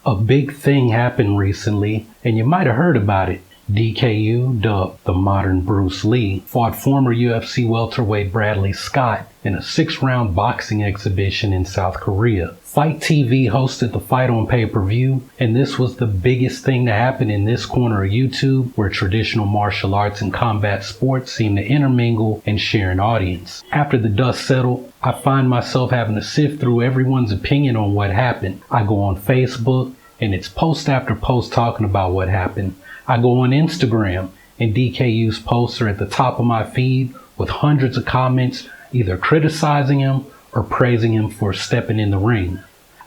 A big thing happened recently, and you might have heard about it. DK Yoo, dubbed the modern Bruce Lee, fought former UFC Welterweight Bradley Scott in a 6-round boxing exhibition in South Korea. FITETV hosted the fight on pay-per-view, and this was the biggest thing to happen in this corner of YouTube, where traditional martial arts and combat sports seem to intermingle and share an audience. After the dust settled, I find myself having to sift through everyone's opinion on what happened. I go on Facebook, and it's post after post talking about what happened. I go on Instagram, and DK Yoo's posts are at the top of my feed with hundreds of comments either criticizing him or praising him for stepping in the ring.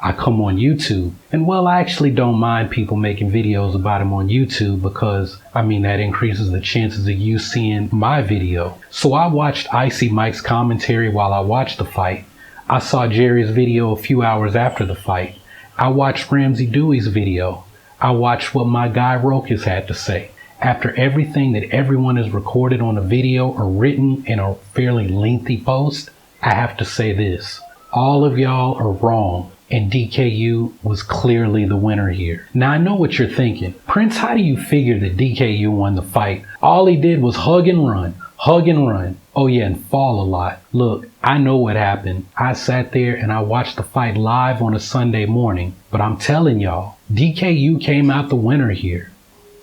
I come on YouTube, and well, I actually don't mind people making videos about him on YouTube because, that increases the chances of you seeing my video. So I watched Icy Mike's commentary while I watched the fight. I saw Jerry's video a few hours after the fight. I watched Ramsey Dewey's video. I watched what my guy Rokas had to say. After everything that everyone has recorded on a video or written in a fairly lengthy post, I have to say this. All of y'all are wrong, and DK Yoo was clearly the winner here. Now I know what you're thinking. Prince, how do you figure that DK Yoo won the fight? All he did was hug and run. Oh yeah, and fall a lot. Look, I know what happened. I sat there and I watched the fight live on a Sunday morning, but I'm telling y'all, DK Yoo came out the winner here.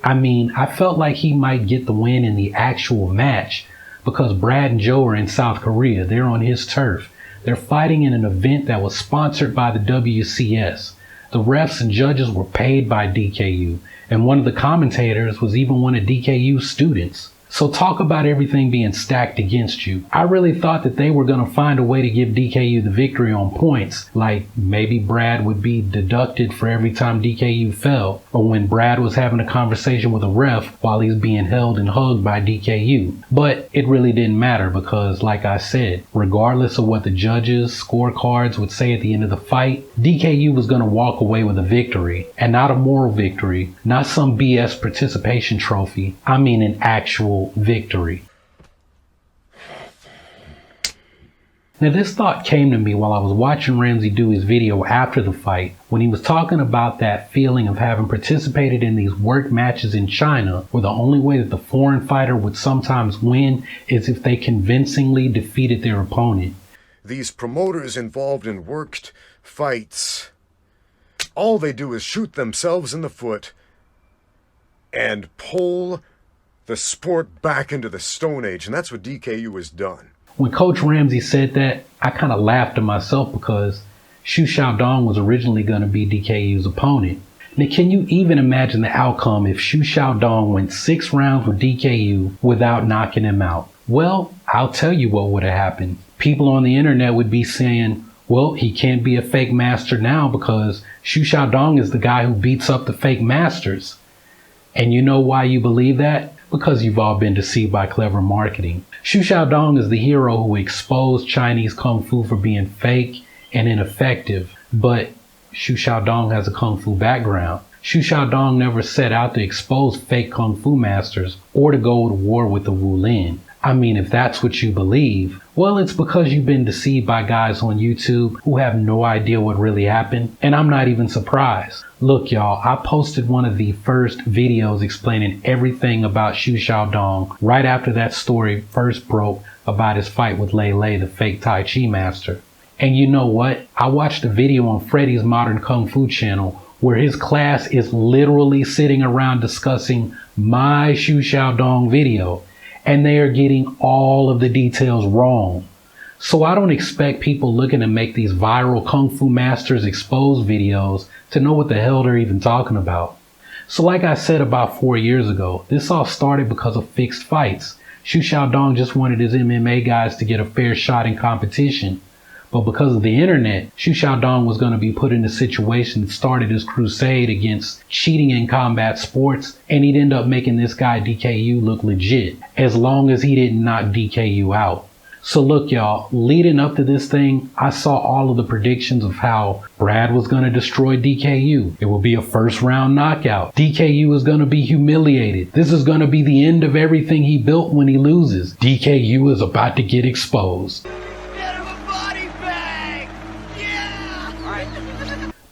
I felt like he might get the win in the actual match because Brad and Joe are in South Korea. They're on his turf. They're fighting in an event that was sponsored by the WCS. The refs and judges were paid by DK Yoo, and one of the commentators was even one of DK Yoo's students. So talk about everything being stacked against you. I really thought that they were going to find a way to give DK Yoo the victory on points, like maybe Brad would be deducted for every time DK Yoo fell, or when Brad was having a conversation with a ref while he's being held and hugged by DK Yoo. But it really didn't matter because, like I said, regardless of what the judges' scorecards would say at the end of the fight, DK Yoo was going to walk away with a victory, and not a moral victory, not some BS participation trophy. An actual victory. Now this thought came to me while I was watching Ramsey Dewey's video after the fight, when he was talking about that feeling of having participated in these work matches in China, where the only way that the foreign fighter would sometimes win is if they convincingly defeated their opponent. These promoters involved in worked fights, all they do is shoot themselves in the foot and pull the sport back into the Stone Age, and that's what DK Yoo has done. When Coach Ramsey said that, I kind of laughed to myself because Xu Xiaodong was originally going to be DK Yoo's opponent. Now, can you even imagine the outcome if Xu Xiaodong went 6 rounds with DK Yoo without knocking him out? Well, I'll tell you what would have happened. People on the internet would be saying, well, he can't be a fake master now because Xu Xiaodong is the guy who beats up the fake masters. And you know why you believe that? Because you've all been deceived by clever marketing. Xu Xiaodong is the hero who exposed Chinese Kung Fu for being fake and ineffective. But Xu Xiaodong has a Kung Fu background. Xu Xiaodong never set out to expose fake Kung Fu masters or to go to war with the Wu Lin. If that's what you believe, well, it's because you've been deceived by guys on YouTube who have no idea what really happened, and I'm not even surprised. Look, y'all, I posted one of the first videos explaining everything about Xu Xiaodong right after that story first broke about his fight with Lei Lei, the fake Tai Chi master. And you know what? I watched a video on Freddy's Modern Kung Fu channel where his class is literally sitting around discussing my Xu Xiaodong video. And they are getting all of the details wrong. So I don't expect people looking to make these viral Kung Fu Masters exposed videos to know what the hell they're even talking about. So like I said about 4 years ago, this all started because of fixed fights. Xu Xiaodong just wanted his MMA guys to get a fair shot in competition. But because of the internet, Xu Xiaodong was going to be put in a situation that started his crusade against cheating in combat sports, and he'd end up making this guy DK Yoo look legit, as long as he didn't knock DK Yoo out. So look, y'all, leading up to this thing, I saw all of the predictions of how Brad was going to destroy DK Yoo. It would be a first round knockout. DK Yoo is going to be humiliated. This is going to be the end of everything he built when he loses. DK Yoo is about to get exposed.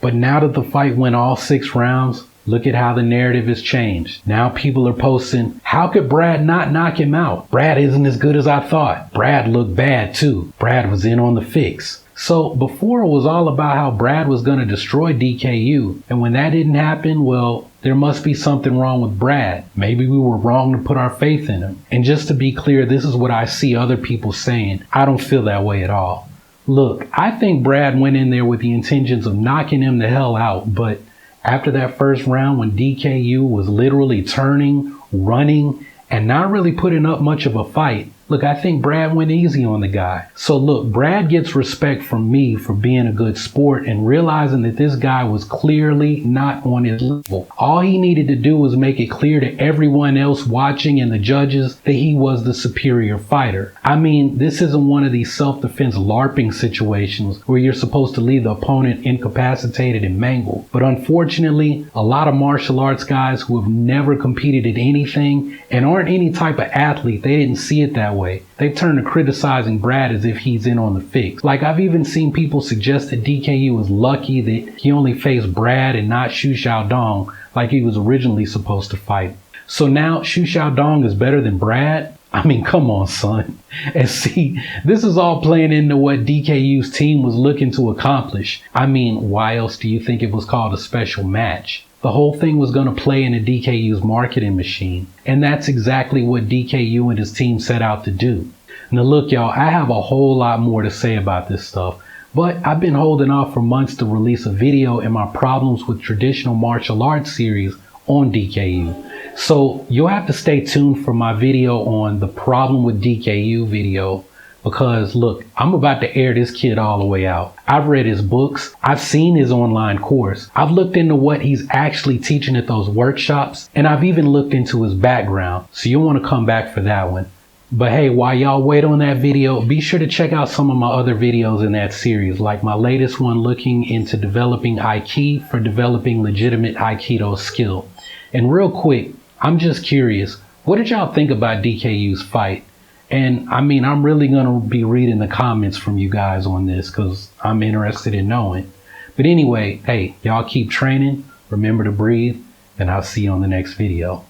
But now that the fight went all 6 rounds, look at how the narrative has changed. Now people are posting, how could Brad not knock him out? Brad isn't as good as I thought. Brad looked bad too. Brad was in on the fix. So before it was all about how Brad was going to destroy DK Yoo. And when that didn't happen, well, there must be something wrong with Brad. Maybe we were wrong to put our faith in him. And just to be clear, this is what I see other people saying. I don't feel that way at all. Look, I think Brad went in there with the intentions of knocking him the hell out, but after that first round, when DK Yoo was literally turning, running, and not really putting up much of a fight, look, I think Brad went easy on the guy. So look, Brad gets respect from me for being a good sport and realizing that this guy was clearly not on his level. All he needed to do was make it clear to everyone else watching and the judges that he was the superior fighter. I mean, this isn't one of these self-defense LARPing situations where you're supposed to leave the opponent incapacitated and mangled. But unfortunately, a lot of martial arts guys who have never competed at anything and aren't any type of athlete, they didn't see it that way. They've turned to criticizing Brad as if he's in on the fix. Like, I've even seen people suggest that DK Yoo was lucky that he only faced Brad and not Xu Xiaodong like he was originally supposed to fight. So now Xu Xiaodong is better than Brad? I mean, come on, son. And see, this is all playing into what DK Yoo's team was looking to accomplish. I mean, why else do you think it was called a special match? The whole thing was going to play into DK Yoo's marketing machine. And that's exactly what DK Yoo and his team set out to do. Now look, y'all, I have a whole lot more to say about this stuff, but I've been holding off for months to release a video in my Problems with Traditional Martial Arts series on DK Yoo. So you'll have to stay tuned for my video on the Problem with DK Yoo video, because look, I'm about to air this kid all the way out. I've read his books. I've seen his online course. I've looked into what he's actually teaching at those workshops. And I've even looked into his background. So you'll want to come back for that one. But hey, while y'all wait on that video, be sure to check out some of my other videos in that series, like my latest one looking into developing Aikido for developing legitimate Aikido skill. And real quick, I'm just curious, what did y'all think about DK Yoo's fight? And I mean, I'm really going to be reading the comments from you guys on this because I'm interested in knowing. But anyway, hey, y'all keep training, remember to breathe, and I'll see you on the next video.